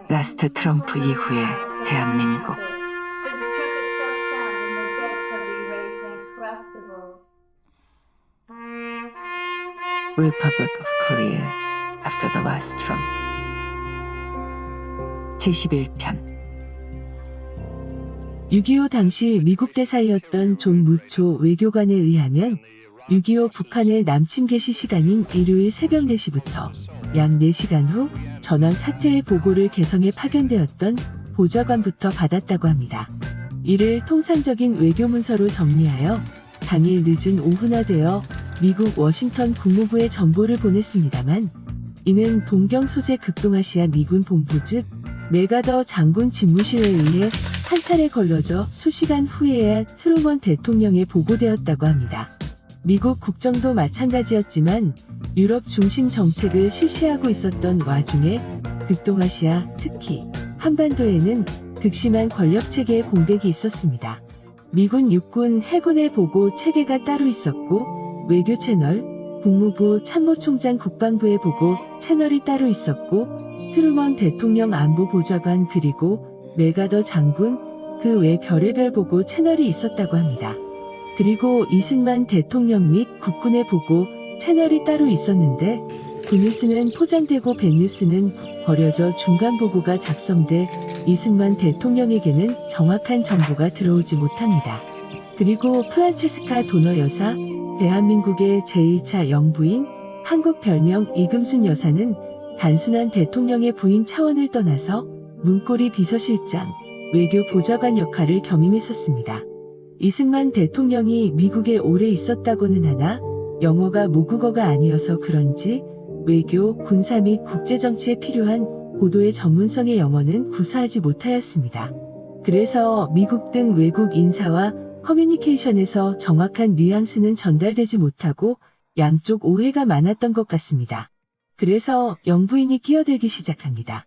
라스트 트럼프 이후의 대한민국. Republic of Korea after the last Trump. 제11편. 6.25 당시 미국 대사이었던 존 무초 외교관에 의하면 6.25 북한의 남침 개시 시간인 일요일 새벽 4시부터 약 4시간 후 전원 사태의 보고를 개성에 파견되었던 보좌관부터 받았다고 합니다. 이를 통상적인 외교문서로 정리하여 당일 늦은 오후나 되어 미국 워싱턴 국무부에 전보를 보냈습니다만, 이는 동경 소재 극동아시아 미군 본부 즉 메가더 장군 집무실에 의해 한 차례 걸러져 수시간 후에야 트루먼 대통령에 보고되었다고 합니다. 미국 국정도 마찬가지였지만 유럽 중심 정책을 실시하고 있었던 와중에 극동아시아, 특히 한반도에는 극심한 권력체계의 공백이 있었습니다. 미군 육군 해군의 보고 체계가 따로 있었고, 외교 채널, 국무부 참모총장 국방부의 보고 채널이 따로 있었고, 트루먼 대통령 안보보좌관 그리고 메가더 장군, 그 외 별의별 보고 채널이 있었다고 합니다. 그리고 이승만 대통령 및 국군의 보고 채널이 따로 있었는데, 굿뉴스는 포장되고 밴뉴스는 버려져 중간 보고가 작성돼 이승만 대통령에게는 정확한 정보가 들어오지 못합니다. 그리고 프란체스카 도너 여사, 대한민국의 제1차 영부인, 한국 별명 이금순 여사는 단순한 대통령의 부인 차원을 떠나서 문고리 비서실장, 외교 보좌관 역할을 겸임했었습니다. 이승만 대통령이 미국에 오래 있었다고는 하나 영어가 모국어가 아니어서 그런지 외교, 군사 및 국제정치에 필요한 고도의 전문성의 영어는 구사하지 못하였습니다. 그래서 미국 등 외국 인사와 커뮤니케이션에서 정확한 뉘앙스는 전달되지 못하고 양쪽 오해가 많았던 것 같습니다. 그래서 영부인이 끼어들기 시작합니다.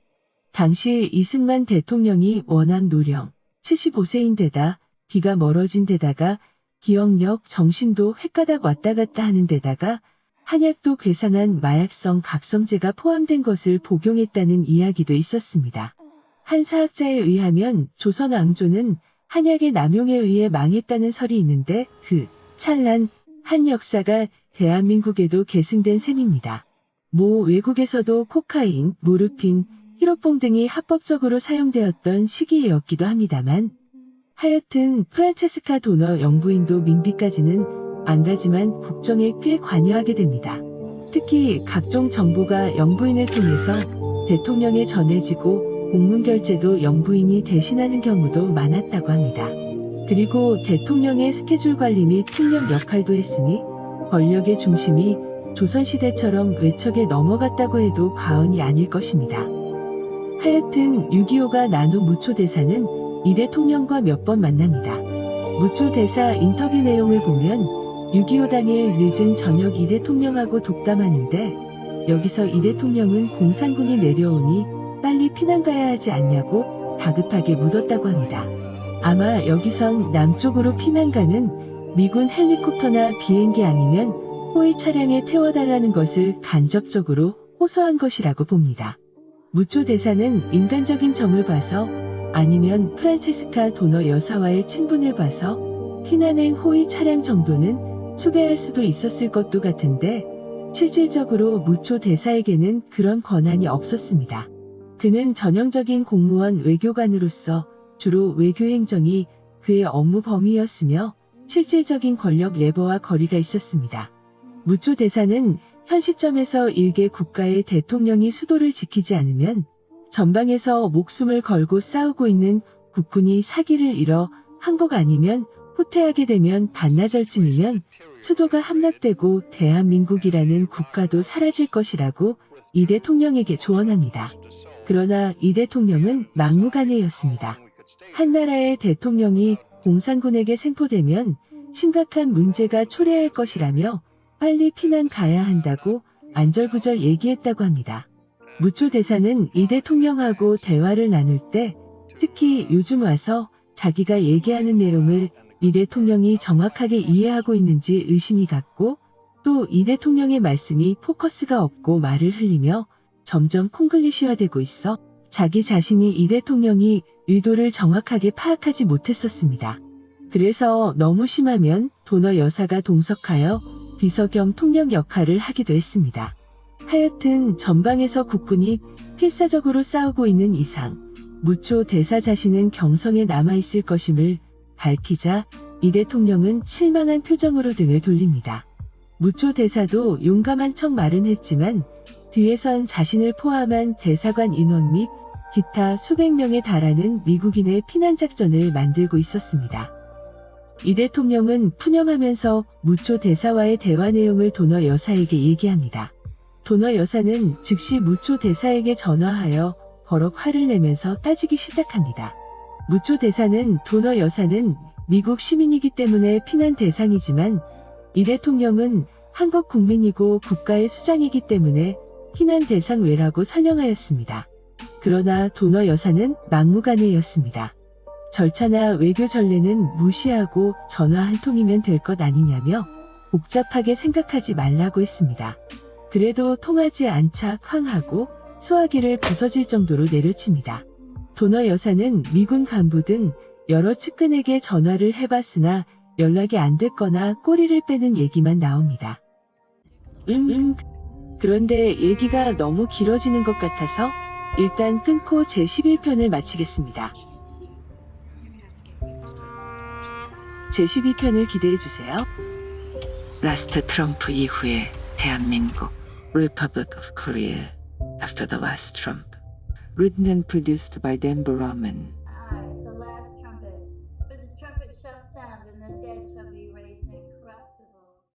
당시 이승만 대통령이 워낙 노령, 75세인데다 귀가 멀어진 데다가 기억력, 정신도 헷가닥 왔다 갔다 하는 데다가 한약도 괴상한 마약성 각성제가 포함된 것을 복용했다는 이야기도 있었습니다. 한 사학자에 의하면 조선 왕조는 한약의 남용에 의해 망했다는 설이 있는데 그 찬란 한 역사가 대한민국에도 계승된 셈입니다. 모 외국에서도 코카인, 모르핀, 히로뽕 등이 합법적으로 사용되었던 시기였기도 합니다만, 하여튼 프란체스카 도너 영부인도 민비까지는 안 가지만 국정에 꽤 관여하게 됩니다. 특히 각종 정보가 영부인을 통해서 대통령에 전해지고 공문 결제도 영부인이 대신하는 경우도 많았다고 합니다. 그리고 대통령의 스케줄 관리 및 통역 역할도 했으니 권력의 중심이 조선시대처럼 외척에 넘어갔다고 해도 과언이 아닐 것입니다. 하여튼 6.25가 난 후 무초 대사는 이 대통령과 몇 번 만납니다. 무초 대사 인터뷰 내용을 보면 6.25 당일 늦은 저녁 이 대통령하고 독담하는데, 여기서 이 대통령은 공산군이 내려오니 빨리 피난 가야 하지 않냐고 다급하게 묻었다고 합니다. 아마 여기선 남쪽으로 피난 가는 미군 헬리콥터나 비행기 아니면 호위 차량에 태워달라는 것을 간접적으로 호소한 것이라고 봅니다. 무초 대사는 인간적인 정을 봐서, 아니면 프란체스카 도너 여사와의 친분을 봐서 피난행 호위 차량 정도는 수배할 수도 있었을 것도 같은데, 실질적으로 무초 대사에게는 그런 권한이 없었습니다. 그는 전형적인 공무원 외교관으로서 주로 외교행정이 그의 업무 범위였으며 실질적인 권력 레버와 거리가 있었습니다. 무초 대사는 현 시점에서 일개 국가의 대통령이 수도를 지키지 않으면 전방에서 목숨을 걸고 싸우고 있는 국군이 사기를 잃어 항복 아니면 후퇴하게 되면 반나절쯤이면 수도가 함락되고 대한민국이라는 국가도 사라질 것이라고 이 대통령에게 조언합니다. 그러나 이 대통령은 막무가내였습니다. 한 나라의 대통령이 공산군에게 생포되면 심각한 문제가 초래할 것이라며 빨리 피난 가야 한다고 안절부절 얘기했다고 합니다. 무초 대사는 이 대통령하고 대화를 나눌 때 특히 요즘 와서 자기가 얘기하는 내용을 이 대통령이 정확하게 이해하고 있는지 의심이 갔고, 또 이 대통령의 말씀이 포커스가 없고 말을 흘리며 점점 콩글리시화되고 있어 자기 자신이 이 대통령이 의도를 정확하게 파악하지 못했었습니다. 그래서 너무 심하면 도너 여사가 동석하여 비서 겸 통역 역할을 하기도 했습니다. 하여튼 전방에서 국군이 필사적으로 싸우고 있는 이상 무초 대사 자신은 경성에 남아있을 것임을 밝히자 이 대통령은 실망한 표정으로 등을 돌립니다. 무초 대사도 용감한 척 말은 했지만 뒤에선 자신을 포함한 대사관 인원 및 기타 수백 명에 달하는 미국인의 피난작전을 만들고 있었습니다. 이 대통령은 푸념하면서 무초 대사와의 대화 내용을 도너 여사에게 얘기합니다. 도너 여사는 즉시 무초 대사에게 전화하여 버럭 화를 내면서 따지기 시작합니다. 무초 대사는 도너 여사는 미국 시민이기 때문에 피난 대상이지만 이 대통령은 한국 국민이고 국가의 수장이기 때문에 피난 대상 외라고 설명하였습니다. 그러나 도너 여사는 막무가내였습니다. 절차나 외교 전례는 무시하고 전화 한 통이면 될 것 아니냐며 복잡하게 생각하지 말라고 했습니다. 그래도 통하지 않자 황하고 소화기를 부서질 정도로 내려칩니다. 도너 여사는 미군 간부 등 여러 측근에게 전화를 해봤으나 연락이 안 됐거나 꼬리를 빼는 얘기만 나옵니다. 그런데 얘기가 너무 길어지는 것 같아서 일단 끊고 제11편을 마치겠습니다. 제12편을 기대해주세요. 라스트 트럼프 이후의 대한민국 Republic of Korea after the last Trump. Written and produced by Dan Barrowman.